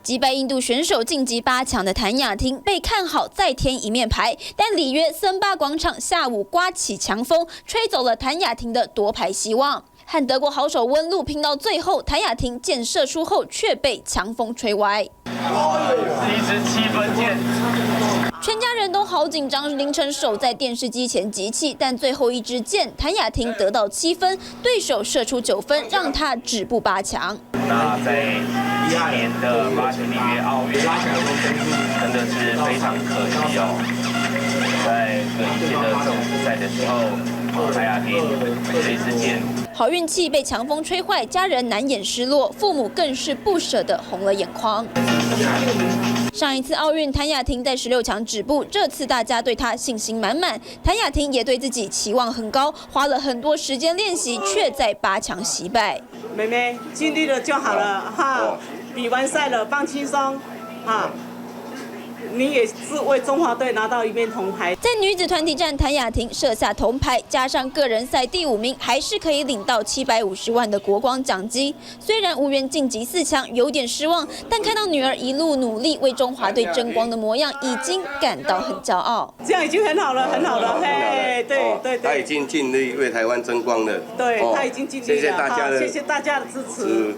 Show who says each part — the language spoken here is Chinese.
Speaker 1: 击败印度选手晋级8强的谭雅婷被看好再添一面牌，但里约森巴广场下午刮起强风，吹走了谭雅婷的夺牌希望。和德国好手温路拼到最后，谭雅婷箭射出后却被强风吹歪。
Speaker 2: 一支7分箭。
Speaker 1: 全家人都好紧张，凌晨守在电视机前集气，但最后一支箭，谭雅婷得到7分，对手射出9分，让她止步8强。
Speaker 2: 那在今年的巴西里约奥运，真的是非常可惜哦，在以前的正式赛的时候，谭雅婷这一支箭。
Speaker 1: 好运气被强风吹坏，家人难掩失落，父母更是不舍得红了眼眶。上一次奥运，谭雅婷在16强止步，这次大家对她信心满满。谭雅婷也对自己期望很高，花了很多时间练习，却在8强惜败。
Speaker 3: 妹妹尽力了就好了哈，比完赛了，放轻松哈。你也是为中华队拿到一面铜牌。
Speaker 1: 在女子团体战，谭雅婷射下铜牌，加上个人赛第5名，还是可以领到750万的国光奖金。虽然无缘晋级4强，有点失望，但看到女儿一路努力为中华队争光的模样，已经感到很骄傲。
Speaker 3: 这样已经很好了，很好了，嘿，对。
Speaker 4: 她已经尽力为台湾争光了。
Speaker 3: 对，她已经尽力了。
Speaker 4: 谢谢大家的，
Speaker 3: 谢谢大家的支持。